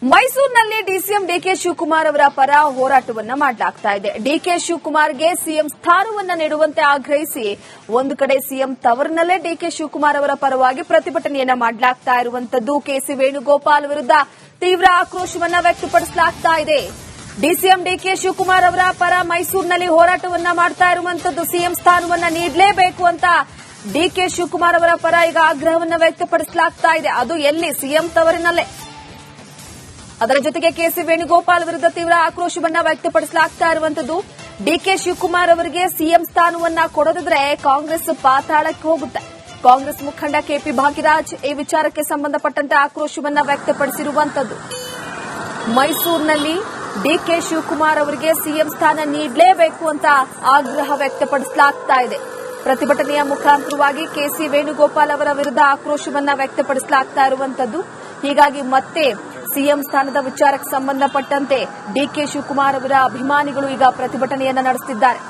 ಮೈಸೂರಿನಲ್ಲಿ DCM DK Shivakumar ಅವರ ಪರ ಹೋರಾಟವನ್ನ ಮಾಡಲಾಗ್ತಾ ಇದೆ. ಡಿಕೆ ಶಿವಕುಮಾರ್ಗೆ ಸಿಎಂ ಸ್ಥಾನವನ್ನ ನೀಡುವಂತೆ ಆಗ್ರಹಿಸಿ ಒಂದು ಕಡೆ ಸಿಎಂ ತವರಿನಲ್ಲೇ ಡಿಕೆ ಶಿವಕುಮಾರ್ ಅವರ ಪರವಾಗಿ ಪ್ರತಿಭಟನೆಯನ್ನ ಮಾಡಲಾಗ್ತಾ ಇರುವಂತದ್ದು. ಕೆಸಿ ವೇಣುಗೋಪಾಲ್ ವಿರುದ್ಧ ತೀವ್ರ ಆಕ್ರೋಶವನ್ನ ವ್ಯಕ್ತಪಡಿಸಲಾಗ್ತಾ ಇದೆ. ಡಿಸಿಎಂ ಡಿಕೆ ಶಿವಕುಮಾರ್ ಅವರ ಪರ ಮೈಸೂರಿನಲ್ಲಿ ಹೋರಾಟವನ್ನ ಮಾಡ್ತಾ ಇರುವಂತದ್ದು. ಸಿಎಂ ಸ್ಥಾನವನ್ನ ನೀಡಲೇಬೇಕು ಅಂತ ಡಿಕೆ ಶಿವಕುಮಾರ್ ಅವರ ಪರ ಈಗ ಆಗ್ರಹವನ್ನ ವ್ಯಕ್ತಪಡಿಸಲಾಗ್ತಾ ಇದೆ. ಅದು ಎಲ್ಲಿ? ಸಿಎಂ ತವರಿನಲ್ಲೇ. ಅದರ ಜೊತೆಗೆ ಕೆಸಿ ವೇಣುಗೋಪಾಲ್ ವಿರುದ್ಧ ತೀವ್ರ ಆಕ್ರೋಶವನ್ನ ವ್ಯಕ್ತಪಡಿಸಲಾಗ್ತಾ ಇರುವಂತದ್ದು. ಡಿಕೆ ಶಿವಕುಮಾರ್ ಅವರಿಗೆ ಸಿಎಂ ಸ್ಥಾನವನ್ನ ಕೊಡದಿದ್ರೆ ಕಾಂಗ್ರೆಸ್ ಪಾತಾಳಕ್ಕೆ ಹೋಗುತ್ತೆ. ಕಾಂಗ್ರೆಸ್ ಮುಖಂಡ ಕೆಪಿ ಭಾಗ್ಯರಾಜ್ ಈ ವಿಚಾರಕ್ಕೆ ಸಂಬಂಧಪಟ್ಟಂತೆ ಆಕ್ರೋಶವನ್ನ ವ್ಯಕ್ತಪಡಿಸಿರುವಂತದ್ದು. ಮೈಸೂರಿನಲ್ಲಿ ಡಿಕೆ ಶಿವಕುಮಾರ್ ಅವರಿಗೆ ಸಿಎಂ ಸ್ಥಾನ ನೀಡಲೇಬೇಕು ಅಂತ ಆಗ್ರಹ ವ್ಯಕ್ತಪಡಿಸಲಾಗ್ತಾ ಇದೆ. ಪ್ರತಿಭಟನೆಯ ಮುಖಾಂತರವಾಗಿ ಕೆಸಿ ವೇಣುಗೋಪಾಲ್ ಅವರ ವಿರುದ್ಧ ಆಕ್ರೋಶವನ್ನ ವ್ಯಕ್ತಪಡಿಸಲಾಗ್ತಾ ಇರುವಂತದ್ದು. ಹೀಗಾಗಿ ಮತ್ತೆ ಸಿಎಂ ಸ್ಥಾನದ ವಿಚಾರಕ್ಕೆ ಸಂಬಂಧಪಟ್ಟಂತೆ ಡಿಕೆ ಶಿವಕುಮಾರ್ ಅವರ ಅಭಿಮಾನಿಗಳು ಈಗ ಪ್ರತಿಭಟನೆಯನ್ನ ನಡೆಸುತ್ತಿದ್ದಾರೆ.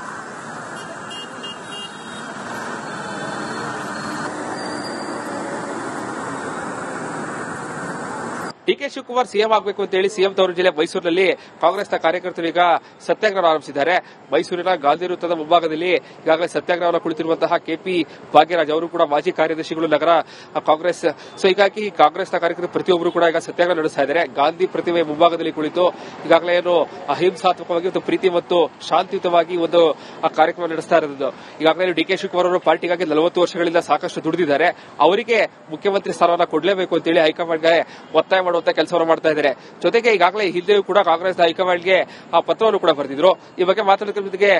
ಡಿಕೆ ಶಿವಕುಮಾರ್ ಸಿಎಂ ಆಗಬೇಕು ಅಂತ ಹೇಳಿ ಸಿಎಂ ತವರು ಜಿಲ್ಲೆ ಮೈಸೂರಿನಲ್ಲಿ ಕಾಂಗ್ರೆಸ್ನ ಕಾರ್ಯಕರ್ತರು ಈಗ ಸತ್ಯಾಗ್ರಹ ಆರಂಭಿಸಿದ್ದಾರೆ. ಮೈಸೂರಿನ ಗಾಂಧಿ ವೃತ್ತದ ಮುಂಭಾಗದಲ್ಲಿ ಈಗಾಗಲೇ ಸತ್ಯಾಗ್ರಹವನ್ನು ಕುಳಿತಿರುವಂತಹ ಕೆಪಿ ಭಾಗ್ಯರಾಜ್ ಅವರು ಕೂಡ ಮಾಜಿ ಕಾರ್ಯದರ್ಶಿಗಳು ನಗರ ಕಾಂಗ್ರೆಸ್. ಸೊ ಹೀಗಾಗಿ ಕಾಂಗ್ರೆಸ್ನ ಕಾರ್ಯಕರ್ತರು ಪ್ರತಿಯೊಬ್ಬರು ಕೂಡ ಈಗ ಸತ್ಯಾಗ್ರಹ ನಡೆಸ್ತಾ ಇದ್ದಾರೆ. ಗಾಂಧಿ ಪ್ರತಿಮೆ ಮುಂಭಾಗದಲ್ಲಿ ಕುಳಿತು ಈಗಾಗಲೇ ಏನು ಅಹಿಂಸಾತ್ಮಕವಾಗಿ ಮತ್ತು ಪ್ರೀತಿ ಮತ್ತು ಶಾಂತಿಯುತವಾಗಿ ಒಂದು ಕಾರ್ಯಕ್ರಮ ನಡೆಸ್ತಾ ಇರೋದು. ಈಗಾಗಲೇ ಡಿಕೆ ಶಿವಕುಮಾರ್ ಅವರು ಪಾರ್ಟಿಗಾಗಿ 40 ವರ್ಷಗಳಿಂದ ಸಾಕಷ್ಟು ದುಡಿದಿದ್ದಾರೆ. ಅವರಿಗೆ ಮುಖ್ಯಮಂತ್ರಿ ಸ್ಥಾನವನ್ನು ಕೊಡಲೇಬೇಕು ಅಂತೇಳಿ ಹೈಕಮಾಂಡ್ಗೆ ಒತ್ತಾಯ ಮಾಡುವಂತ ಕೆಲಸವನ್ನು ಮಾಡ್ತಾ ಇದ್ದಾರೆ. ಜೊತೆಗೆ ಈಗಾಗಲೇ ಹಿಂದೆಯೂ ಕೂಡ ಕಾಂಗ್ರೆಸ್ ಹೈಕಮಾಂಡ್ಗೆ ಪತ್ರವನ್ನು ಕೂಡ ಬರೆದಿದ್ರು. ಈ ಬಗ್ಗೆ ಮಾತನಾಡುತ್ತಿರುವುದಕ್ಕೆ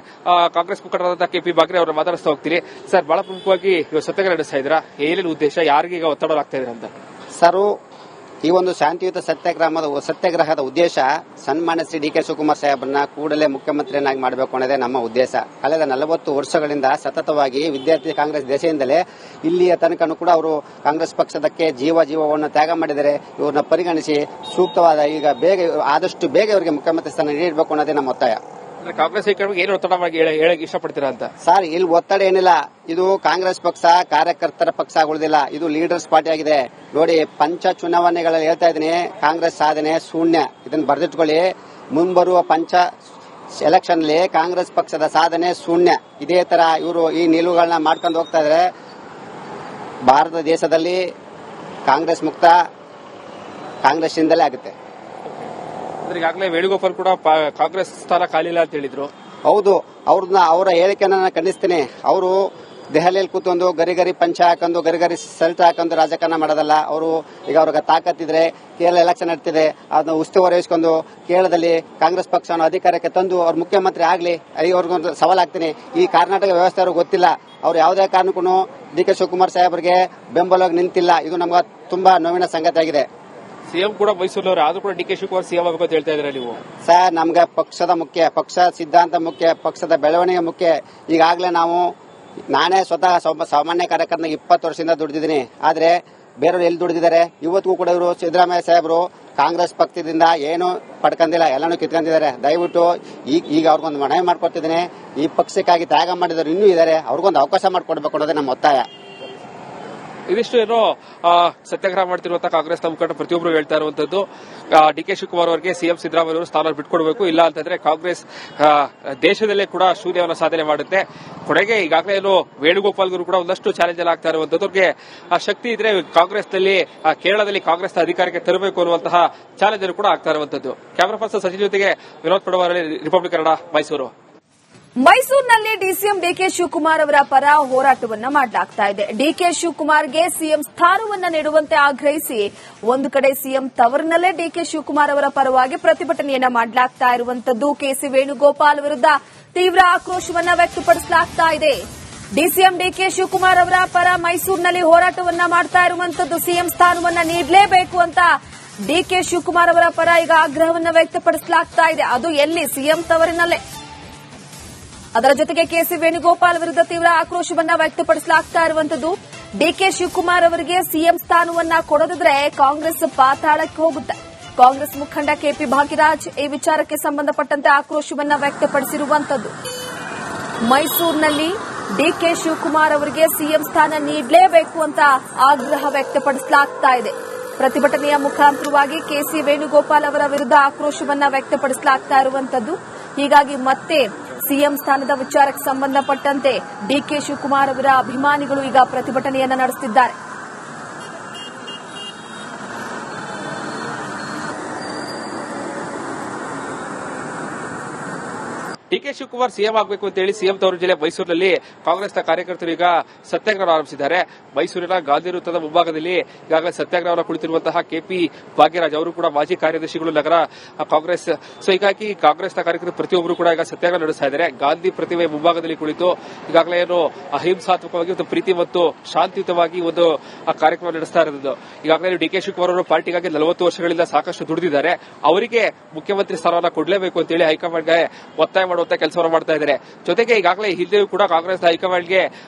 ಕಾಂಗ್ರೆಸ್ ಮುಖಂಡರಾದ ಕೆಪಿ ಭಾಗ್ಯರಾಜ್ ಅವರು ಮಾತನಾಡ್ತಾ ಹೋಗ್ತೀನಿ. ಸರ್, ಬಹಳ ಪ್ರಮುಖವಾಗಿ ಸತ್ಯಾಗ್ರಹ ನಡೆಸ್ತಾ ಇದ್ದೀರಾ, ಏನೇನು ಉದ್ದೇಶ, ಯಾರಿಗೆ ಈಗ ಒತ್ತಡ ಆಗ್ತಾ ಇದೆ ಅಂತ? ಸರ್, ಈ ಒಂದು ಶಾಂತಿಯುತ ಸತ್ಯಾಗ್ರಹದ ಉದ್ದೇಶ ಸನ್ಮಾನ್ಯ ಶ್ರೀ ಡಿಕೆ ಶಿವಕುಮಾರ್ ಸಾಹೇಬ್ರನ್ನ ಕೂಡಲೇ ಮುಖ್ಯಮಂತ್ರಿಯನ್ನಾಗಿ ಮಾಡಬೇಕು ಅನ್ನೋದೇ ನಮ್ಮ ಉದ್ದೇಶ. ಕಳೆದ 40 ವರ್ಷಗಳಿಂದ ಸತತವಾಗಿ ವಿದ್ಯಾರ್ಥಿ ಕಾಂಗ್ರೆಸ್ ದೆಸೆಯಿಂದಲೇ ಇಲ್ಲಿಯ ತನಕನೂ ಕೂಡ ಅವರು ಕಾಂಗ್ರೆಸ್ ಪಕ್ಷದಕ್ಕೆ ಜೀವವನ್ನು ತ್ಯಾಗ ಮಾಡಿದರೆ ಇವ್ರನ್ನ ಪರಿಗಣಿಸಿ ಸೂಕ್ತವಾದ ಈಗ ಆದಷ್ಟು ಬೇಗ ಇವರಿಗೆ ಮುಖ್ಯಮಂತ್ರಿ ಸ್ಥಾನ ನೀಡಬೇಕು ಅನ್ನೋದೇ ನಮ್ಮ ಒತ್ತಾಯ. ಕಾಂಗ್ರೆಸ್ ಹೈಕಮಾಂಡ್ ಏನು ಒತ್ತಡವಾಗಿ ಹೇಳಕ್ಕೆ ಇಷ್ಟಪಡ್ತೀರಾ ಅಂತ? ಸರ್, ಇಲ್ಲಿ ಒತ್ತಡ ಏನಿಲ್ಲ. ಇದು ಕಾಂಗ್ರೆಸ್ ಪಕ್ಷ ಕಾರ್ಯಕರ್ತರ ಪಕ್ಷ ಆಗುವುದಿಲ್ಲ. ಇದು ಲೀಡರ್ಸ್ ಪಾರ್ಟಿ ಆಗಿದೆ. ನೋಡಿ, ಪಂಚ ಚುನಾವಣೆಗಳಲ್ಲಿ ಹೇಳ್ತಾ ಇದ್ದೀನಿ, ಕಾಂಗ್ರೆಸ್ ಸಾಧನೆ ಶೂನ್ಯ. ಇದನ್ನು ಬರೆದಿಟ್ಕೊಳ್ಳಿ. ಮುಂಬರುವ ಪಂಚ ಎಲೆಕ್ಷನ್ಲಿ ಕಾಂಗ್ರೆಸ್ ಪಕ್ಷದ ಸಾಧನೆ ಶೂನ್ಯ. ಇದೇ ತರ ಇವರು ಈ ನಿಲುವುಗಳನ್ನ ಮಾಡ್ಕೊಂಡು ಹೋಗ್ತಾ ಇದ್ರೆ ಭಾರತ ದೇಶದಲ್ಲಿ ಕಾಂಗ್ರೆಸ್ ಮುಕ್ತ ಕಾಂಗ್ರೆಸ್ ಇಂದಲೇ ಆಗುತ್ತೆ. ಈಗಾಗಲೇ ವೇಣುಗೋಪಾಲ್ ಕೂಡ ಕಾಂಗ್ರೆಸ್ ಸ್ಥಾನ ಖಾಲಿಲ್ಲ ಅಂತ ಹೇಳಿದ್ರು. ಹೌದು, ಅವರ ಹೇಳಿಕೆಯನ್ನು ನಾನು ಖಂಡಿಸ್ತೀನಿ. ಅವರು ದೆಹಲಿಯಲ್ಲಿ ಕೂತ್ಕೊಂಡು ಗರಿ ಪಂಚ ಹಾಕೊಂಡು ಗರಿ ಸೆಲ್ಟ್ ಹಾಕೊಂಡು ರಾಜಕಾರಣ ಮಾಡೋದಲ್ಲ. ಅವರು ಈಗ ಅವ್ರಿಗೆ ತಾಕತ್ತಿದ್ರೆ ಕೇರಳ ಎಲೆಕ್ಷನ್ ನಡೀತಿದೆ, ಅದನ್ನ ಉಸ್ತುವಾರಿ ವಹಿಸಿಕೊಂಡು ಕೇರಳದಲ್ಲಿ ಕಾಂಗ್ರೆಸ್ ಪಕ್ಷವನ್ನು ಅಧಿಕಾರಕ್ಕೆ ತಂದು ಅವ್ರು ಮುಖ್ಯಮಂತ್ರಿ ಆಗಲಿ, ಅವ್ರಿಗೊಂದು ಸವಾಲಾಗ್ತೀನಿ. ಈ ಕರ್ನಾಟಕ ವ್ಯವಸ್ಥೆ ಅವ್ರಿಗೆ ಗೊತ್ತಿಲ್ಲ. ಅವ್ರು ಯಾವುದೇ ಕಾರಣಕ್ಕೂ ಡಿಕೆ ಶಿವಕುಮಾರ್ ಸಾಹೇಬರಿಗೆ ಬೆಂಬಲವಾಗಿ ನಿಂತಿಲ್ಲ. ಇದು ನಮ್ಗೆ ತುಂಬಾ ನೋವಿನ ಸಂಗತಿ ಆಗಿದೆ. ಸಿಎಂ ಕೂಡ ಮೈಸೂರಿನವರು, ಆದ್ರೂ ಕೂಡ ಡಿಕೆ ಶಿವಕುಮಾರ್ ಸಿಎಂ ಆಗಬೇಕು ಅಂತ ಹೇಳ್ತಾ ಇದ್ರೆ ನೀವು? ಸರ್, ನಮ್ಗೆ ಪಕ್ಷದ ಮುಖ್ಯ, ಪಕ್ಷ ಸಿದ್ಧಾಂತ ಮುಖ್ಯ, ಪಕ್ಷದ ಬೆಳವಣಿಗೆ ಮುಖ್ಯ. ಈಗಾಗಲೇ ನಾನೇ ಸ್ವತಃ ಸಾಮಾನ್ಯ ಕಾರ್ಯಕರ್ತನಾಗಿ 20 ವರ್ಷದಿಂದ ದುಡಿದಿದ್ದೀನಿ. ಆದ್ರೆ ಬೇರೆಯವರು ಎಲ್ಲಿ ದುಡಿದಿದ್ದಾರೆ? ಇವತ್ತಿಗೂ ಕೂಡ ಇವರು ಸಿದ್ದರಾಮಯ್ಯ ಸಾಹೇಬರು ಕಾಂಗ್ರೆಸ್ ಪಕ್ಷದಿಂದ ಏನು ಪಡ್ಕೊಂಡಿಲ್ಲ, ಎಲ್ಲಾನು ಕಿತ್ಕೊಂಡಿದ್ದಾರೆ. ದಯವಿಟ್ಟು ಈಗ ಅವ್ರಿಗೊಂದು ಮನವಿ ಮಾಡ್ಕೊಡ್ತಿದ್ದೀನಿ. ಈ ಪಕ್ಷಕ್ಕಾಗಿ ತ್ಯಾಗ ಮಾಡಿದವರು ಇನ್ನೂ ಇದ್ದಾರೆ, ಅವ್ರಿಗೊಂದು ಅವಕಾಶ ಮಾಡಿಕೊಡ್ಬೇಕು ಅನ್ನೋದೇ ನಮ್ಮ ಒತ್ತಾಯ. ಇದಿಷ್ಟು ಏನೋ ಸತ್ಯಾಗ್ರಹ ಮಾಡ್ತಿರುವಂತಹ ಕಾಂಗ್ರೆಸ್ನ ಮುಖಂಡ ಪ್ರತಿಯೊಬ್ಬರು ಹೇಳ್ತಾ ಇರುವಂತದ್ದು, ಡಿಕೆ ಶಿವಕುಮಾರ್ ಅವರಿಗೆ ಸಿಎಂ ಸಿದ್ದರಾಮಯ್ಯ ಅವರು ಸ್ಥಾನ ಬಿಟ್ಕೊಡ್ಬೇಕು, ಇಲ್ಲ ಅಂತಂದ್ರೆ ಕಾಂಗ್ರೆಸ್ ದೇಶದಲ್ಲೇ ಕೂಡ ಶೂನ್ಯವನ್ನು ಸಾಧನೆ ಮಾಡುತ್ತೆ. ಕೊನೆಗೆ ಈಗಾಗಲೇ ಏನು ವೇಣುಗೋಪಾಲ್ ಅವರು ಕೂಡ ಒಂದಷ್ಟು ಚಾಲೆಂಜ್ ಎಲ್ಲ ಆಗ್ತಾ ಇರುವಂತದ್ದು, ಅವ್ರಿಗೆ ಶಕ್ತಿ ಇದ್ರೆ ಕಾಂಗ್ರೆಸ್ನಲ್ಲಿ ಕೇರಳದಲ್ಲಿ ಕಾಂಗ್ರೆಸ್ನ ಅಧಿಕಾರಕ್ಕೆ ತರಬೇಕು ಅನ್ನುವಂತಹ ಚಾಲೆಂಜ್ ಕೂಡ ಆಗ್ತಾ ಇರುವಂತದ್ದು. ಕ್ಯಾಮರಾ ಪರ್ಸನ್ ಸಚಿನ್ ಜೊತೆಗೆ ವಿನೋದ್ ಪಡವಾರ, ರಿಪಬ್ಲಿಕ್ ಕನ್ನಡ, ಮೈಸೂರು. ಮೈಸೂರಿನಲ್ಲಿ ಡಿಸಿಎಂ ಡಿಕೆ ಶಿವಕುಮಾರ್ ಅವರ ಪರ ಹೋರಾಟವನ್ನ ಮಾಡಲಾಗ್ತಾ ಇದೆ. ಡಿಕೆ ಶಿವಕುಮಾರ್ಗೆ ಸಿಎಂ ಸ್ಥಾನವನ್ನ ನೀಡುವಂತೆ ಆಗ್ರಹಿಸಿ ಒಂದು ಕಡೆ ಸಿಎಂ ತವರಿನಲ್ಲೇ ಡಿಕೆ ಶಿವಕುಮಾರ್ ಅವರ ಪರವಾಗಿ ಪ್ರತಿಭಟನೆಯನ್ನ ಮಾಡಲಾಗ್ತಾ ಇರುವಂತದ್ದು. ಕೆಸಿ ವೇಣುಗೋಪಾಲ್ ವಿರುದ್ಧ ತೀವ್ರ ಆಕ್ರೋಶವನ್ನ ವ್ಯಕ್ತಪಡಿಸಲಾಗ್ತಾ ಇದೆ. ಡಿಸಿಎಂ ಡಿಕೆ ಶಿವಕುಮಾರ್ ಅವರ ಪರ ಮೈಸೂರಿನಲ್ಲಿ ಹೋರಾಟವನ್ನ ಮಾಡ್ತಾ ಇರುವಂತದ್ದು. ಸಿಎಂ ಸ್ಥಾನವನ್ನ ನೀಡಲೇಬೇಕು ಅಂತ ಡಿಕೆ ಶಿವಕುಮಾರ್ ಅವರ ಪರ ಈಗ ಆಗ್ರಹವನ್ನ ವ್ಯಕ್ತಪಡಿಸಲಾಗ್ತಾ ಇದೆ. ಅದು ಎಲ್ಲಿ? ಸಿಎಂ ತವರಿನಲ್ಲೇ. ಅದರ ಜೊತೆಗೆ ಕೆಸಿ ವೇಣುಗೋಪಾಲ್ ವಿರುದ್ಧ ತೀವ್ರ ಆಕ್ರೋಶವನ್ನ ವ್ಯಕ್ತಪಡಿಸಲಾಗ್ತಾ ಇರುವಂತದ್ದು. ಡಿಕೆ ಶಿವಕುಮಾರ್ ಅವರಿಗೆ ಸಿಎಂ ಸ್ಥಾನವನ್ನ ಕೊಡದಿದ್ರೆ ಕಾಂಗ್ರೆಸ್ ಪಾತಾಳಕ್ಕೆ ಹೋಗುತ್ತೆ. ಕಾಂಗ್ರೆಸ್ ಮುಖಂಡ ಕೆಪಿ ಭಾಗ್ಯರಾಜ್ ಈ ವಿಚಾರಕ್ಕೆ ಸಂಬಂಧಪಟ್ಟಂತೆ ಆಕ್ರೋಶವನ್ನ ವ್ಯಕ್ತಪಡಿಸಿರುವಂತದ್ದು. ಮೈಸೂರಿನಲ್ಲಿ ಡಿಕೆ ಶಿವಕುಮಾರ್ ಅವರಿಗೆ ಸಿಎಂ ಸ್ಥಾನ ನೀಡಲೇಬೇಕು ಅಂತ ಆಗ್ರಹ ವ್ಯಕ್ತಪಡಿಸಲಾಗ್ತಾ ಇದೆ. ಪ್ರತಿಭಟನೆಯ ಮುಖಾಂತರವಾಗಿ ಕೆಸಿ ವೇಣುಗೋಪಾಲ್ ಅವರ ವಿರುದ್ಧ ಆಕ್ರೋಶವನ್ನ ವ್ಯಕ್ತಪಡಿಸಲಾಗ್ತಾ ಇರುವಂತದ್ದು. ಹೀಗಾಗಿ ಮತ್ತೆ ಸಿಎಂ ಸ್ಥಾನದ ವಿಚಾರಕ್ಕೆ ಸಂಬಂಧಪಟ್ಟಂತೆ ಡಿಕೆ ಶಿವಕುಮಾರ್ ಅವರ ಅಭಿಮಾನಿಗಳು ಈಗ ಪ್ರತಿಭಟನೆಯನ್ನ ನಡೆಸುತ್ತಿದ್ದಾರೆ. ಡಿಕೆ ಶಿವಕುಮಾರ್ ಸಿಎಂ ಆಗಬೇಕು ಅಂತ ಹೇಳಿ ಸಿಎಂ ತವರು ಜಿಲ್ಲೆ ಮೈಸೂರಿನಲ್ಲಿ ಕಾಂಗ್ರೆಸ್ನ ಕಾರ್ಯಕರ್ತರು ಈಗ ಸತ್ಯಾಗ್ರಹ ಆರಂಭಿಸಿದ್ದಾರೆ. ಮೈಸೂರಿನ ಗಾಂಧಿ ವೃತ್ತದ ಮುಂಭಾಗದಲ್ಲಿ ಈಗಾಗಲೇ ಸತ್ಯಾಗ್ರಹವನ್ನು ಕುಳಿತಿರುವಂತಹ ಕೆಪಿ ಭಾಗ್ಯರಾಜ್ ಅವರು ಕೂಡ ಮಾಜಿ ಕಾರ್ಯದರ್ಶಿಗಳು ನಗರ ಕಾಂಗ್ರೆಸ್. ಹೀಗಾಗಿ ಕಾಂಗ್ರೆಸ್ನ ಕಾರ್ಯಕರ್ತರು ಪ್ರತಿಯೊಬ್ಬರು ಕೂಡ ಈಗ ಸತ್ಯಾಗ್ರಹ ನಡೆಸ್ತಾ ಇದ್ದಾರೆ. ಗಾಂಧಿ ಪ್ರತಿಮೆ ಮುಂಭಾಗದಲ್ಲಿ ಕುಳಿತು ಈಗಾಗಲೇ ಏನು ಅಹಿಂಸಾತ್ಮಕವಾಗಿ ಒಂದು ಪ್ರೀತಿ ಮತ್ತು ಶಾಂತಿಯುತವಾಗಿ ಒಂದು ಕಾರ್ಯಕ್ರಮ ನಡೆಸ್ತಾ ಇರೋದು. ಈಗಾಗಲೇ ಡಿಕೆ ಶಿವಕುಮಾರ್ ಅವರು ಪಾರ್ಟಿಗಾಗಿ 40 ವರ್ಷಗಳಿಂದ ಸಾಕಷ್ಟು ದುಡಿದಿದ್ದಾರೆ. ಅವರಿಗೆ ಮುಖ್ಯಮಂತ್ರಿ ಸ್ಥಾನವನ್ನು ಕೊಡಲೇಬೇಕು ಅಂತ ಹೇಳಿ ಹೈಕಮಾಂಡ್ಗೆ ಒತ್ತಾಯ ಮಾಡುವಂತ ಕೆಲಸವನ್ನು ಮಾಡ್ತಾ ಇದ್ದಾರೆ. ಜೊತೆಗೆ ಈಗಾಗಲೇ ಹಿಂದೆಯೂ ಕೂಡ ಕಾಂಗ್ರೆಸ್ ಹೈಕಮಾಂಡ್ಗೆ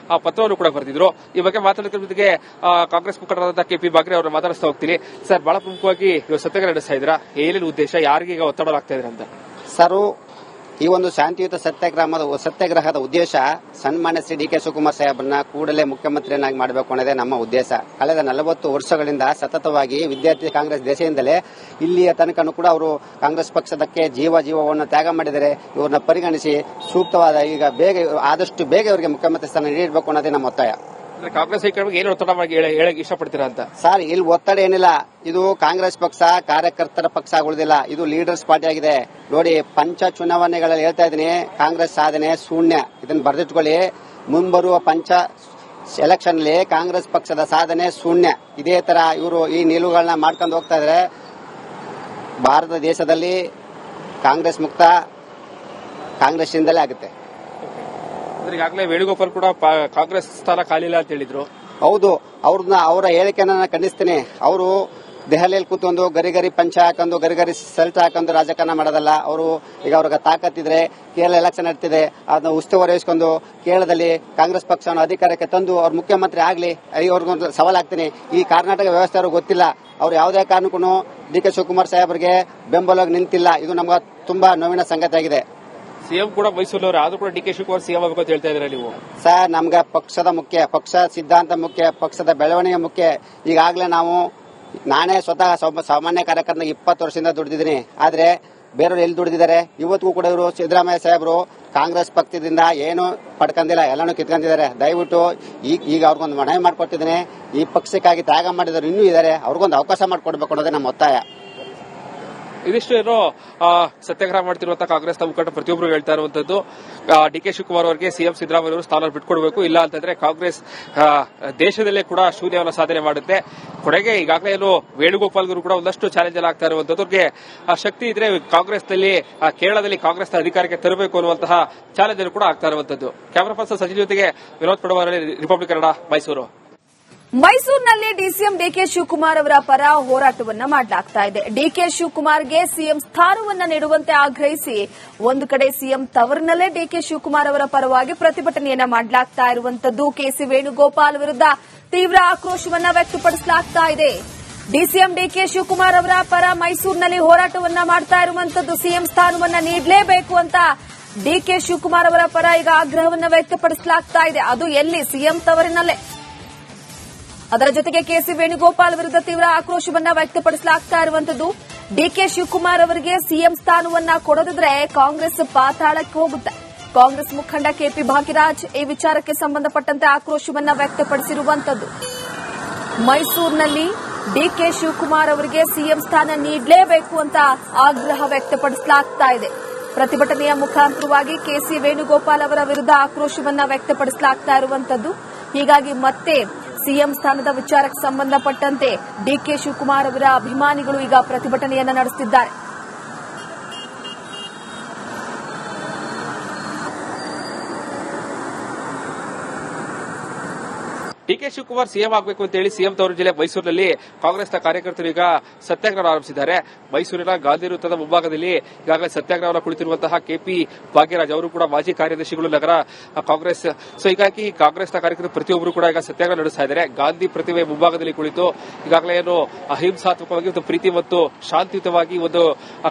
ಪತ್ರವನ್ನು ಕೂಡ ಬರೆದಿದ್ರು. ಈ ಬಗ್ಗೆ ಮಾತನಾಡುವ ಜೊತೆಗೆ ಕಾಂಗ್ರೆಸ್ ಮುಖಂಡರಾದ ಕೆಪಿ ಭಾಗ್ರೆ ಅವರು ಮಾತನಾಡ್ತಾ ಹೋಗ್ತೀನಿ. ಸರ್, ಬಹಳ ಪ್ರಮುಖವಾಗಿ ಸತ್ಯಾಗ್ರಹ ನಡೆಸ್ತಾ ಇದ್ದೀರಾ, ಏನೇನು ಉದ್ದೇಶ, ಯಾರಿಗೆ ಈಗ ಒತ್ತಡ ಆಗ್ತಾ ಇದ್ರ ಅಂತ? ಸರ್, ಈ ಒಂದು ಶಾಂತಿಯುತ ಸತ್ಯಾಗ್ರಹದ ಉದ್ದೇಶ ಸನ್ಮಾನ್ಯ ಶ್ರೀ ಡಿಕೆ ಶಿವಕುಮಾರ್ ಸಾಹೇಬ್ರನ್ನ ಕೂಡಲೇ ಮುಖ್ಯಮಂತ್ರಿಯನ್ನಾಗಿ ಮಾಡಬೇಕು ಅನ್ನೋದೇ ನಮ್ಮ ಉದ್ದೇಶ. ಕಳೆದ 40 ವರ್ಷಗಳಿಂದ ಸತತವಾಗಿ ವಿದ್ಯಾರ್ಥಿ ಕಾಂಗ್ರೆಸ್ ದೇಶದಿಂದಲೇ ಇಲ್ಲಿಯ ತನಕನೂ ಕೂಡ ಅವರು ಕಾಂಗ್ರೆಸ್ ಪಕ್ಷದಕ್ಕೆ ಜೀವವನ್ನು ತ್ಯಾಗ ಮಾಡಿದರೆ ಇವರನ್ನ ಪರಿಗಣಿಸಿ ಸೂಕ್ತವಾದ ಈಗ ಆದಷ್ಟು ಬೇಗ ಇವರಿಗೆ ಮುಖ್ಯಮಂತ್ರಿ ಸ್ಥಾನ ನೀಡಬೇಕು ಅನ್ನೋದೇ ನಮ್ಮ ಒತ್ತಾಯ. ಕಾಂಗ್ರೆಸ್ ಹೈಕಮಾಂಡ್ ಏನು ಒತ್ತಡ ಹೇಳಕ್ ಇಷ್ಟಪಡ್ತೀರಾ ಅಂತ? ಸರ್, ಇಲ್ಲಿ ಒತ್ತಡ ಏನಿಲ್ಲ. ಇದು ಕಾಂಗ್ರೆಸ್ ಪಕ್ಷ ಕಾರ್ಯಕರ್ತರ ಪಕ್ಷ ಆಗುವುದಿಲ್ಲ, ಇದು ಲೀಡರ್ಸ್ ಪಾರ್ಟಿ ಆಗಿದೆ. ನೋಡಿ, ಪಂಚ ಚುನಾವಣೆಗಳಲ್ಲಿ ಹೇಳ್ತಾ ಇದ್ದೀನಿ, ಕಾಂಗ್ರೆಸ್ ಸಾಧನೆ ಶೂನ್ಯ. ಇದನ್ನು ಬರೆದಿಟ್ಕೊಳ್ಳಿ. ಮುಂಬರುವ ಪಂಚ ಎಲೆಕ್ಷನ್ ಅಲ್ಲಿ ಕಾಂಗ್ರೆಸ್ ಪಕ್ಷದ ಸಾಧನೆ ಶೂನ್ಯ. ಇದೇ ತರ ಇವರು ಈ ನಿಲುವುಗಳನ್ನ ಮಾಡ್ಕೊಂಡು ಹೋಗ್ತಾ ಇದ್ರೆ ಭಾರತ ದೇಶದಲ್ಲಿ ಕಾಂಗ್ರೆಸ್ ಮುಕ್ತ ಕಾಂಗ್ರೆಸ್ನಿಂದಲೇ ಆಗುತ್ತೆ. ಈಗಾಗಲೇ ವೇಣುಗೋಪಾಲ್ ಕೂಡ ಕಾಂಗ್ರೆಸ್ ಸ್ಥಾನ ಖಾಲಿಲ್ಲ ಅಂತ ಹೇಳಿದ್ರು. ಹೌದು, ಅವರ ಹೇಳಿಕೆಯನ್ನ ಖಂಡಿಸ್ತೀನಿ. ಅವರು ದೆಹಲಿಯಲ್ಲಿ ಕೂತ್ಕೊಂಡು ಗರಿ ಪಂಚ ಹಾಕೊಂಡು ಗರಿ ಸೆಲ್ಟ್ ಹಾಕೊಂಡು ರಾಜಕಾರಣ ಮಾಡೋದಲ್ಲ. ಅವರು ಈಗ ಅವ್ರಿಗೆ ತಾಕತ್ತಿದ್ರೆ ಕೇರಳ ಎಲೆಕ್ಷನ್ ನಡೀತಿದೆ, ಅದನ್ನ ಉಸ್ತುವಾರಿ ವಹಿಸಿಕೊಂಡು ಕೇರಳದಲ್ಲಿ ಕಾಂಗ್ರೆಸ್ ಪಕ್ಷವನ್ನು ಅಧಿಕಾರಕ್ಕೆ ತಂದು ಅವ್ರು ಮುಖ್ಯಮಂತ್ರಿ ಆಗಲಿ. ಅವ್ರಿಗೊಂದು ಸವಾಲಾಗ್ತೀನಿ. ಈ ಕರ್ನಾಟಕ ವ್ಯವಸ್ಥೆ ಅವ್ರಿಗೆ ಗೊತ್ತಿಲ್ಲ. ಅವ್ರು ಯಾವುದೇ ಕಾರಣಕ್ಕೂ ಡಿಕೆ ಶಿವಕುಮಾರ್ ಸಾಹೇಬರಿಗೆ ಬೆಂಬಲವಾಗಿ ನಿಂತಿಲ್ಲ. ಇದು ನಮ್ಗೆ ತುಂಬಾ ನೋವಿನ ಸಂಗತಿ ಆಗಿದೆ. ಸಿಎಂ ಕೂಡ ಮೈಸೂರಿನವರು, ಆದ್ರೂ ಕೂಡ ಡಿಕೆ ಶಿವಕುಮಾರ್ ಸಿಎಂ ಆಗಬೇಕು ಅಂತ ಹೇಳ್ತಾ ಇದ್ದೀರಾ ನೀವು? ಸರ್, ನಮ್ಗೆ ಪಕ್ಷದ ಮುಖ್ಯ, ಪಕ್ಷ ಸಿದ್ಧಾಂತ ಮುಖ್ಯ, ಪಕ್ಷದ ಬೆಳವಣಿಗೆ ಮುಖ್ಯ. ಈಗಾಗಲೇ ನಾನೇ ಸ್ವತಃ ಸಾಮಾನ್ಯ ಕಾರ್ಯಕರ್ತನ 20 ವರ್ಷದಿಂದ ದುಡಿದಿದ್ದೀನಿ. ಆದ್ರೆ ಬೇರೆಯವರು ಎಲ್ಲಿ ದುಡಿದಿದ್ದಾರೆ? ಇವತ್ತಿಗೂ ಕೂಡ ಇವರು ಸಿದ್ದರಾಮಯ್ಯ ಸಾಹೇಬರು ಕಾಂಗ್ರೆಸ್ ಪಕ್ಷದಿಂದ ಏನು ಪಡ್ಕೊಂಡಿಲ್ಲ, ಎಲ್ಲಾನು ಕಿತ್ಕೊಂಡಿದ್ದಾರೆ. ದಯವಿಟ್ಟು ಈಗ ಅವ್ರಿಗೊಂದು ಮನವಿ ಮಾಡ್ಕೊಡ್ತಿದ್ದೀನಿ. ಈ ಪಕ್ಷಕ್ಕಾಗಿ ತ್ಯಾಗ ಮಾಡಿದವರು ಇನ್ನೂ ಇದ್ದಾರೆ, ಅವ್ರಿಗೊಂದು ಅವಕಾಶ ಮಾಡಿಕೊಡ್ಬೇಕು ಅನ್ನೋದೇ ನಮ್ಮ ಒತ್ತಾಯ. ಇದಿಷ್ಟು ಏನೋ ಸತ್ಯಾಗ್ರಹ ಮಾಡ್ತಿರುವಂತಹ ಕಾಂಗ್ರೆಸ್ನ ಮುಖಂಡ ಪ್ರತಿಯೊಬ್ಬರು ಹೇಳ್ತಾ ಇರುವಂತದ್ದು, ಡಿಕೆ ಶಿವಕುಮಾರ್ ಅವರಿಗೆ ಸಿಎಂ ಸಿದ್ದರಾಮಯ್ಯ ಅವರು ಸ್ಥಾನ ಬಿಟ್ಕೊಡ್ಬೇಕು, ಇಲ್ಲ ಅಂತಂದ್ರೆ ಕಾಂಗ್ರೆಸ್ ದೇಶದಲ್ಲೇ ಕೂಡ ಶೂನ್ಯವನ್ನು ಸಾಧನೆ ಮಾಡುತ್ತೆ. ಕೊನೆಗೆ ಈಗಾಗಲೇ ಏನು ವೇಣುಗೋಪಾಲ್ ಅವರು ಕೂಡ ಒಂದಷ್ಟು ಚಾಲೆಂಜ್ ಎಲ್ಲ ಆಗ್ತಾ ಇರುವಂತದ್ದು, ಶಕ್ತಿ ಇದ್ರೆ ಕಾಂಗ್ರೆಸ್ನಲ್ಲಿ ಕೇರಳದಲ್ಲಿ ಕಾಂಗ್ರೆಸ್ನ ಅಧಿಕಾರಕ್ಕೆ ತರಬೇಕು ಅನ್ನುವಂತಹ ಚಾಲೆಂಜ್ ಕೂಡ ಆಗ್ತಾ ಇರುವಂತದ್ದು. ಕ್ಯಾಮರಾ ಪರ್ಸನ್ ಸಚಿನ್ ಜೊತೆಗೆ ವಿನೋದ್ ಪಡವಾರ, ರಿಪಬ್ಲಿಕ್ ಕನ್ನಡ, ಮೈಸೂರು. ಮೈಸೂರಿನಲ್ಲಿ ಡಿಸಿಎಂ ಡಿಕೆ ಶಿವಕುಮಾರ್ ಅವರ ಪರ ಹೋರಾಟವನ್ನ ಮಾಡಲಾಗ್ತಾ ಇದೆ. ಡಿಕೆ ಶಿವಕುಮಾರ್ಗೆ ಸಿಎಂ ಸ್ಥಾನವನ್ನ ನೀಡುವಂತೆ ಆಗ್ರಹಿಸಿ ಒಂದು ಕಡೆ ಸಿಎಂ ತವರಿನಲ್ಲೇ ಡಿಕೆ ಶಿವಕುಮಾರ್ ಅವರ ಪರವಾಗಿ ಪ್ರತಿಭಟನೆಯನ್ನ ಮಾಡಲಾಗ್ತಾ ಇರುವಂತದ್ದು. ಕೆಸಿ ವೇಣುಗೋಪಾಲ್ ವಿರುದ್ಧ ತೀವ್ರ ಆಕ್ರೋಶವನ್ನ ವ್ಯಕ್ತಪಡಿಸಲಾಗ್ತಾ ಇದೆ. ಡಿಸಿಎಂ ಡಿಕೆ ಶಿವಕುಮಾರ್ ಅವರ ಪರ ಮೈಸೂರಿನಲ್ಲಿ ಹೋರಾಟವನ್ನ ಮಾಡ್ತಾ ಇರುವಂತದ್ದು. ಸಿಎಂ ಸ್ಥಾನವನ್ನ ನೀಡಲೇಬೇಕು ಅಂತ ಡಿಕೆ ಶಿವಕುಮಾರ್ ಅವರ ಪರ ಈಗ ಆಗ್ರಹವನ್ನ ವ್ಯಕ್ತಪಡಿಸಲಾಗ್ತಾ ಇದೆ. ಅದು ಎಲ್ಲಿ? ಸಿಎಂ ತವರಿನಲ್ಲೇ. ಅದರ ಜೊತೆಗೆ ಕೆಸಿ ವೇಣುಗೋಪಾಲ್ ವಿರುದ್ಧ ತೀವ್ರ ಆಕ್ರೋಶವನ್ನ ವ್ಯಕ್ತಪಡಿಸಲಾಗ್ತಾ ಇರುವಂತದ್ದು. ಡಿಕೆ ಶಿವಕುಮಾರ್ ಅವರಿಗೆ ಸಿಎಂ ಸ್ಥಾನವನ್ನ ಕೊಡದಿದ್ರೆ ಕಾಂಗ್ರೆಸ್ ಪಾತಾಳಕ್ಕೆ ಹೋಗುತ್ತೆ. ಕಾಂಗ್ರೆಸ್ ಮುಖಂಡ ಕೆಪಿ ಭಾಗ್ಯರಾಜ್ ಈ ವಿಚಾರಕ್ಕೆ ಸಂಬಂಧಪಟ್ಟಂತೆ ಆಕ್ರೋಶವನ್ನ ವ್ಯಕ್ತಪಡಿಸಿರುವಂತದ್ದು. ಮೈಸೂರಿನಲ್ಲಿ ಡಿಕೆ ಶಿವಕುಮಾರ್ ಅವರಿಗೆ ಸಿಎಂ ಸ್ಥಾನ ನೀಡಲೇಬೇಕು ಅಂತ ಆಗ್ರಹ ವ್ಯಕ್ತಪಡಿಸಲಾಗ್ತಾ ಇದೆ. ಪ್ರತಿಭಟನೆಯ ಮುಖಾಂತರವಾಗಿ ಕೆಸಿ ವೇಣುಗೋಪಾಲ್ ಅವರ ವಿರುದ್ಧ ಆಕ್ರೋಶವನ್ನ ವ್ಯಕ್ತಪಡಿಸಲಾಗ್ತಾ ಇರುವಂತದ್ದು. ಹೀಗಾಗಿ ಮತ್ತೆ ಸಿಎಂ ಸ್ಥಾನದ ವಿಚಾರಕ್ಕೆ ಸಂಬಂಧಪಟ್ಟಂತೆ ಡಿಕೆ ಶಿವಕುಮಾರ್ ಅವರ ಅಭಿಮಾನಿಗಳು ಈಗ ಪ್ರತಿಭಟನೆಯನ್ನ ನಡೆಸುತ್ತಿದ್ದಾರೆ. ಡಿಕೆ ಶಿವಕುಮಾರ್ ಸಿಎಂ ಆಗಬೇಕು ಅಂತ ಹೇಳಿ ಸಿಎಂ ತವರು ಜಿಲ್ಲೆ ಮೈಸೂರಿನಲ್ಲಿ ಕಾಂಗ್ರೆಸ್ನ ಕಾರ್ಯಕರ್ತರು ಈಗ ಸತ್ಯಾಗ್ರಹ ಆರಂಭಿಸಿದ್ದಾರೆ. ಮೈಸೂರಿನ ಗಾಂಧಿ ವೃತ್ತದ ಮುಂಭಾಗದಲ್ಲಿ ಈಗಾಗಲೇ ಸತ್ಯಾಗ್ರಹವನ್ನು ಕುಳಿತಿರುವಂತಹ ಕೆಪಿ ಭಾಗ್ಯರಾಜ್ ಅವರು ಕೂಡ ಮಾಜಿ ಕಾರ್ಯದರ್ಶಿಗಳು ನಗರ ಕಾಂಗ್ರೆಸ್. ಹೀಗಾಗಿ ಕಾಂಗ್ರೆಸ್ನ ಕಾರ್ಯಕರ್ತರು ಪ್ರತಿಯೊಬ್ಬರು ಕೂಡ ಈಗ ಸತ್ಯಾಗ್ರಹ ನಡೆಸ್ತಾ ಇದ್ದಾರೆ. ಗಾಂಧಿ ಪ್ರತಿಮೆ ಮುಂಭಾಗದಲ್ಲಿ ಕುಳಿತು ಈಗಾಗಲೇ ಏನು ಅಹಿಂಸಾತ್ಮಕವಾಗಿ ಒಂದು ಪ್ರೀತಿ ಮತ್ತು ಶಾಂತಿಯುತವಾಗಿ ಒಂದು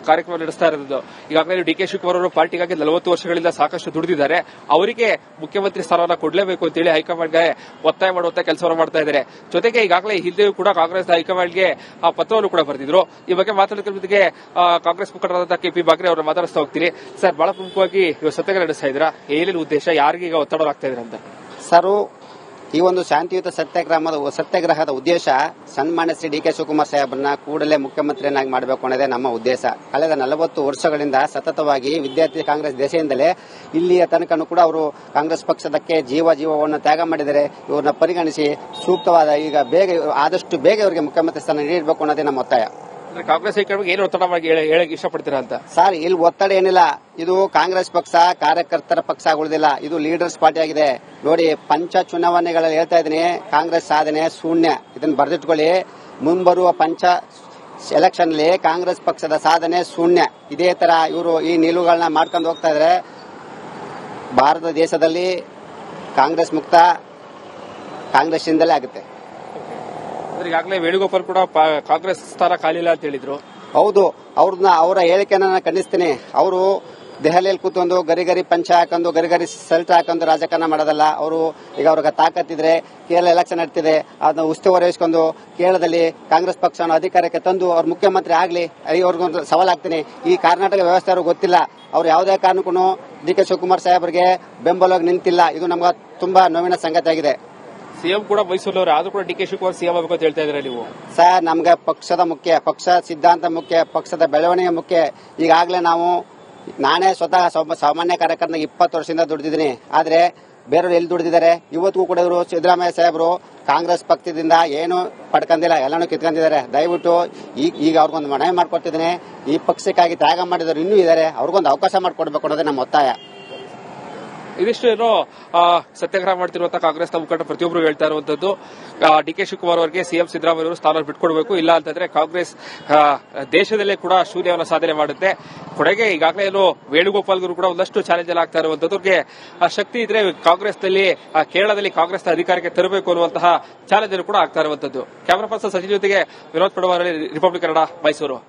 ಕಾರ್ಯಕ್ರಮ ನಡೆಸ್ತಾ ಇರೋದು. ಈಗಾಗಲೇ ಡಿಕೆ ಶಿವಕುಮಾರ್ ಅವರು ಪಾರ್ಟಿಗಾಗಿ 40 ವರ್ಷಗಳಿಂದ ಸಾಕಷ್ಟು ದುಡಿದಿದ್ದಾರೆ. ಅವರಿಗೆ ಮುಖ್ಯಮಂತ್ರಿ ಸ್ಥಾನವನ್ನು ಕೊಡಲೇಬೇಕು ಅಂತ ಹೇಳಿ ಹೈಕಮಾಂಡ್ಗೆ ಒತ್ತಾಯ ಮಾಡುವ ಮಾಡುವಂತ ಕೆಲಸವನ್ನು ಮಾಡ್ತಾ ಇದ್ದಾರೆ. ಜೊತೆಗೆ ಈಗಾಗಲೇ ಹಿಂದೆಯೂ ಕೂಡ ಕಾಂಗ್ರೆಸ್ ಹೈಕಮಾಂಡ್ಗೆ ಆ ಪತ್ರವನ್ನು ಕೂಡ ಬರೆದಿದ್ರು. ಈ ಬಗ್ಗೆ ಮಾತಾಡೋದಕ್ಕೆ ಕಾಂಗ್ರೆಸ್ ಮುಖಂಡರಾದ ಕೆಪಿ ಬಾಗ್ರೆ ಅವರನ್ನು ಮಾತಾಡಿಸ್ತಾ ಹೋಗ್ತೀನಿ. ಸರ್, ಬಹಳ ಪ್ರಮುಖವಾಗಿ ಇವಾಗ ಸತ್ಯಾಗ್ರಹ ನಡೆಸ್ತಾ ಇದ್ದೀರಾ, ಏನೇನು ಉದ್ದೇಶ, ಯಾರಿಗೆ ಈಗ ಒತ್ತಡ ಆಗ್ತಾ ಇದ್ದೀರಾ ಅಂತ? ಸರ್, ಈ ಒಂದು ಶಾಂತಿಯುತ ಸತ್ಯಾಗ್ರಹದ ಉದ್ದೇಶ ಸನ್ಮಾನ್ಯ ಶ್ರೀ ಡಿ ಕೆ ಶಿವಕುಮಾರ್ ಸಾಹೇಬ್ರನ್ನ ಕೂಡಲೇ ಮುಖ್ಯಮಂತ್ರಿಯನ್ನಾಗಿ ಮಾಡಬೇಕು ಅನ್ನೋದೇ ನಮ್ಮ ಉದ್ದೇಶ. ಕಳೆದ 40 ವರ್ಷಗಳಿಂದ ಸತತವಾಗಿ ವಿದ್ಯಾರ್ಥಿ ಕಾಂಗ್ರೆಸ್ ದೆಸೆಯಿಂದಲೇ ಇಲ್ಲಿಯ ತನಕನೂ ಕೂಡ ಅವರು ಕಾಂಗ್ರೆಸ್ ಪಕ್ಷದಕ್ಕೆ ಜೀವವನ್ನು ತ್ಯಾಗ ಮಾಡಿದರೆ ಇವ್ರನ್ನ ಪರಿಗಣಿಸಿ ಸೂಕ್ತವಾದ ಈಗ ಆದಷ್ಟು ಬೇಗ ಇವರಿಗೆ ಮುಖ್ಯಮಂತ್ರಿ ಸ್ಥಾನ ನೀಡಬೇಕು ಅನ್ನೋದೇ ನಮ್ಮ ಒತ್ತಾಯ. ಕಾಂಗ್ರೆಸ್ ಹೈಕಮಾಂಡ್ಗೆ ಏನು ಒತ್ತಡವಾಗಿ ಹೇಳಕ್ ಇಷ್ಟಪಡ್ತೀರಾ ಅಂತ? ಸರ್, ಇಲ್ಲಿ ಒತ್ತಡ ಏನಿಲ್ಲ. ಇದು ಕಾಂಗ್ರೆಸ್ ಪಕ್ಷ ಕಾರ್ಯಕರ್ತರ ಪಕ್ಷ ಆಗುವುದಿಲ್ಲ, ಇದು ಲೀಡರ್ಸ್ ಪಾರ್ಟಿ ಆಗಿದೆ. ನೋಡಿ, ಪಂಚ ಚುನಾವಣೆಗಳಲ್ಲಿ ಹೇಳ್ತಾ ಇದ್ದೀನಿ, ಕಾಂಗ್ರೆಸ್ ಸಾಧನೆ ಶೂನ್ಯ. ಇದನ್ನು ಬರೆದಿಟ್ಕೊಳ್ಳಿ. ಮುಂಬರುವ ಪಂಚ ಎಲೆಕ್ಷನ್ ನಲ್ಲಿ ಕಾಂಗ್ರೆಸ್ ಪಕ್ಷದ ಸಾಧನೆ ಶೂನ್ಯ. ಇದೇ ತರ ಇವರು ಈ ನಿಲುವುಗಳನ್ನ ಮಾಡ್ಕೊಂಡು ಹೋಗ್ತಾ ಇದ್ರೆ ಭಾರತ ದೇಶದಲ್ಲಿ ಕಾಂಗ್ರೆಸ್ ಮುಕ್ತ ಕಾಂಗ್ರೆಸ್ ಇಂದಲೇ ಆಗುತ್ತೆ. ಈಗಾಗಲೇ ವೇಣುಗೋಪಾಲ್ ಕೂಡ ಕಾಂಗ್ರೆಸ್ ಸ್ಥಾನ ಖಾಲಿಲ್ಲ ಅಂತ ಹೇಳಿದ್ರು. ಹೌದು, ಅವರ ಹೇಳಿಕೆನ ನಾನು ಖಂಡಿಸ್ತೀನಿ. ಅವರು ದೆಹಲಿಯಲ್ಲಿ ಕೂತ್ಕೊಂಡು ಗರಿಗರಿ ಪಂಚ ಹಾಕೊಂಡು ಗರಿಗರಿ ಸೆಲ್ಟ್ ಹಾಕೊಂಡು ರಾಜಕಾರಣ ಮಾಡೋದಲ್ಲ. ಅವರು ಈಗ ಅವ್ರಿಗೆ ತಾಕತ್ತಿದ್ರೆ ಕೇರಳ ಎಲೆಕ್ಷನ್ ನಡೀತಿದೆ, ಅದನ್ನ ಉಸ್ತುವಾರಿ ವಹಿಸಿಕೊಂಡು ಕೇರಳದಲ್ಲಿ ಕಾಂಗ್ರೆಸ್ ಪಕ್ಷವನ್ನು ಅಧಿಕಾರಕ್ಕೆ ತಂದು ಅವ್ರ ಮುಖ್ಯಮಂತ್ರಿ ಆಗ್ಲಿ, ಅವ್ರಿಗೊಂದು ಸವಾಲಾಗ್ತೀನಿ. ಈ ಕರ್ನಾಟಕ ವ್ಯವಸ್ಥೆ ಅವ್ರಿಗೆ ಗೊತ್ತಿಲ್ಲ. ಅವ್ರು ಯಾವುದೇ ಕಾರಣಕ್ಕೂ ಡಿ ಕೆ ಶಿವಕುಮಾರ್ ಸಾಹೇಬರಿಗೆ ಬೆಂಬಲವಾಗಿ ನಿಂತಿಲ್ಲ. ಇದು ನಮ್ಗೆ ತುಂಬಾ ನೋವಿನ ಸಂಗತಿ ಆಗಿದೆ. ಸಿಎಂ ಕೂಡ ಮೈಸೂರಿನವರು, ಆದ್ರೂ ಕೂಡ ಡಿ ಕೆ ಶಿವಕುಮಾರ್ ಸಿಎಂ ಆಗಬೇಕು ಅಂತ ಹೇಳ್ತಾ ಇದ್ರೆ ನೀವು? ಸರ್, ನಮ್ಗೆ ಪಕ್ಷದ ಮುಖ್ಯ, ಪಕ್ಷ ಸಿದ್ಧಾಂತ ಮುಖ್ಯ, ಪಕ್ಷದ ಬೆಳವಣಿಗೆ ಮುಖ್ಯ. ಈಗಾಗಲೇ ನಾನೇ ಸ್ವತಃ ಸಾಮಾನ್ಯ ಕಾರ್ಯಕರ್ತನ 20 ವರ್ಷದಿಂದ ದುಡಿದಿದ್ದೀನಿ. ಆದ್ರೆ ಬೇರೆಯವರು ಎಲ್ಲಿ ದುಡಿದಿದ್ದಾರೆ? ಇವತ್ತಿಗೂ ಕೂಡ ಇವರು ಸಿದ್ದರಾಮಯ್ಯ ಸಾಹೇಬರು ಕಾಂಗ್ರೆಸ್ ಪಕ್ಷದಿಂದ ಏನು ಪಡ್ಕೊಂಡಿಲ್ಲ, ಎಲ್ಲಾನು ಕಿತ್ಕೊಂಡಿದ್ದಾರೆ. ದಯವಿಟ್ಟು ಈಗ ಅವ್ರಿಗೊಂದು ಮನವಿ ಮಾಡ್ಕೊಡ್ತಿದ್ದೀನಿ. ಈ ಪಕ್ಷಕ್ಕಾಗಿ ತ್ಯಾಗ ಮಾಡಿದವರು ಇನ್ನೂ ಇದ್ದಾರೆ, ಅವ್ರಿಗೊಂದು ಅವಕಾಶ ಮಾಡಿಕೊಡ್ಬೇಕು ಅನ್ನೋದೇ ನಮ್ಮ ಒತ್ತಾಯ. ಇದಿಷ್ಟು ಏನೋ ಸತ್ಯಾಗ್ರಹ ಮಾಡ್ತಿರುವಂತಹ ಕಾಂಗ್ರೆಸ್ನ ಮುಖಂಡ ಪ್ರತಿಯೊಬ್ಬರು ಹೇಳ್ತಾ ಇರುವಂತದ್ದು, ಡಿ ಕೆ ಶಿವಕುಮಾರ್ ಅವರಿಗೆ ಸಿಎಂ ಸಿದ್ದರಾಮಯ್ಯ ಅವರು ಸ್ಥಾನ ಬಿಟ್ಕೊಡ್ಬೇಕು, ಇಲ್ಲ ಅಂತಂದ್ರೆ ಕಾಂಗ್ರೆಸ್ ದೇಶದಲ್ಲೇ ಕೂಡ ಶೂನ್ಯವನ್ನು ಸಾಧನೆ ಮಾಡುತ್ತೆ. ಕೊನೆಗೆ ಈಗಾಗಲೇ ಏನು ವೇಣುಗೋಪಾಲ್ಗೂ ಕೂಡ ಒಂದಷ್ಟು ಚಾಲೆಂಜ್ ಎಲ್ಲ ಆಗ್ತಾ ಇರುವಂತದ್ದು, ಶಕ್ತಿ ಇದ್ರೆ ಕಾಂಗ್ರೆಸ್ನಲ್ಲಿ ಕೇರಳದಲ್ಲಿ ಕಾಂಗ್ರೆಸ್ನ ಅಧಿಕಾರಕ್ಕೆ ತರಬೇಕು ಅನ್ನುವಂತಹ ಚಾಲೆಂಜ್ ಕೂಡ ಆಗ್ತಾ ಇರುವಂತದ್ದು. ಕ್ಯಾಮರಾ ಪರ್ಸನ್ ಸಚಿನ್ ಜೊತೆಗೆ ವಿನೋದ್ ಪಡವಾರ, ರಿಪಬ್ಲಿಕ್ ಕನ್ನಡ, ಮೈಸೂರು.